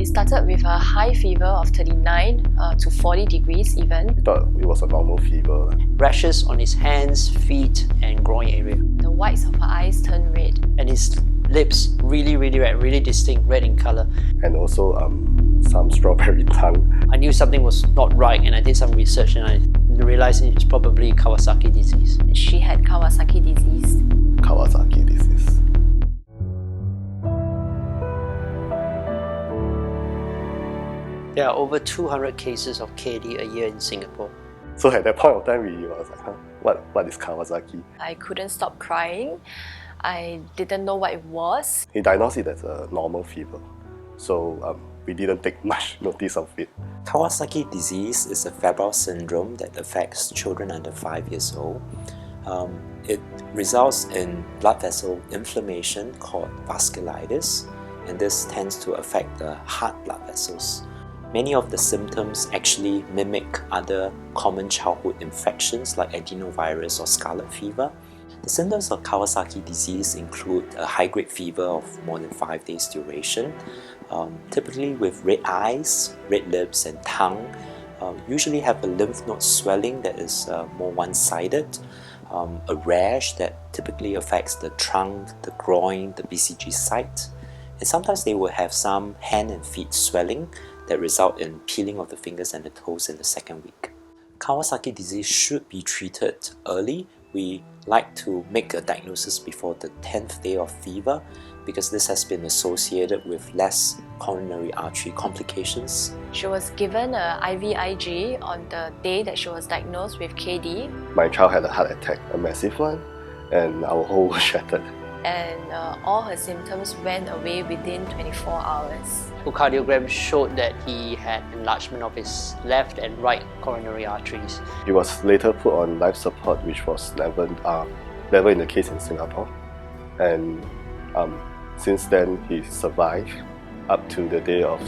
It started with a high fever of 39 to 40 degrees even. We thought it was a normal fever. Rashes on his hands, feet and groin area. The whites of her eyes turned red. And his lips really red, really distinct, red in colour. And also some strawberry tongue. I knew something was not right and I did some research and I realised it's probably Kawasaki disease. She had Kawasaki disease. Kawasaki disease. There are over 200 cases of KD a year in Singapore. So at that point of time, we was like, what is Kawasaki? I couldn't stop crying. I didn't know what it was. He diagnosed it as a normal fever. So we didn't take much notice of it. Kawasaki disease is a febrile syndrome that affects children under 5 years old. It results in blood vessel inflammation called vasculitis, and this tends to affect the heart blood vessels. Many of the symptoms actually mimic other common childhood infections like adenovirus or scarlet fever. The symptoms of Kawasaki disease include a high-grade fever of more than 5 days duration, typically with red eyes, red lips and tongue. Usually have a lymph node swelling that is more one-sided, a rash that typically affects the trunk, the groin, the BCG site, and sometimes they will have some hand and feet swelling that result in peeling of the fingers and the toes in the second week. Kawasaki disease should be treated early. We like to make a diagnosis before the 10th day of fever because this has been associated with less coronary artery complications. She was given a IVIG on the day that she was diagnosed with KD. My child had a heart attack, a massive one, and our whole world shattered. And all her symptoms went away within 24 hours. Echocardiogram showed that he had enlargement of his left and right coronary arteries. He was later put on life support, which was never in the case in Singapore. And since then, he survived up to the day of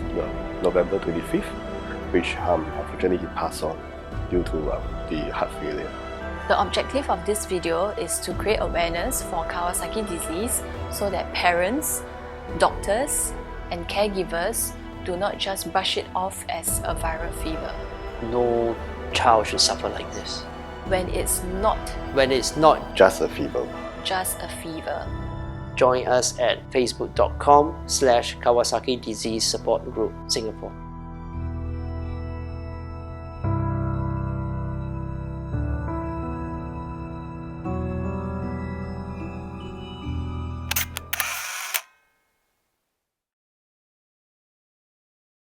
November 25th, which unfortunately he passed on due to the heart failure. The objective of this video is to create awareness for Kawasaki disease so that parents, doctors, and caregivers do not just brush it off as a viral fever. No child should suffer like this. When it's not Just a fever. just a fever. Join us at facebook.com/Kawasaki Disease Support Group Singapore.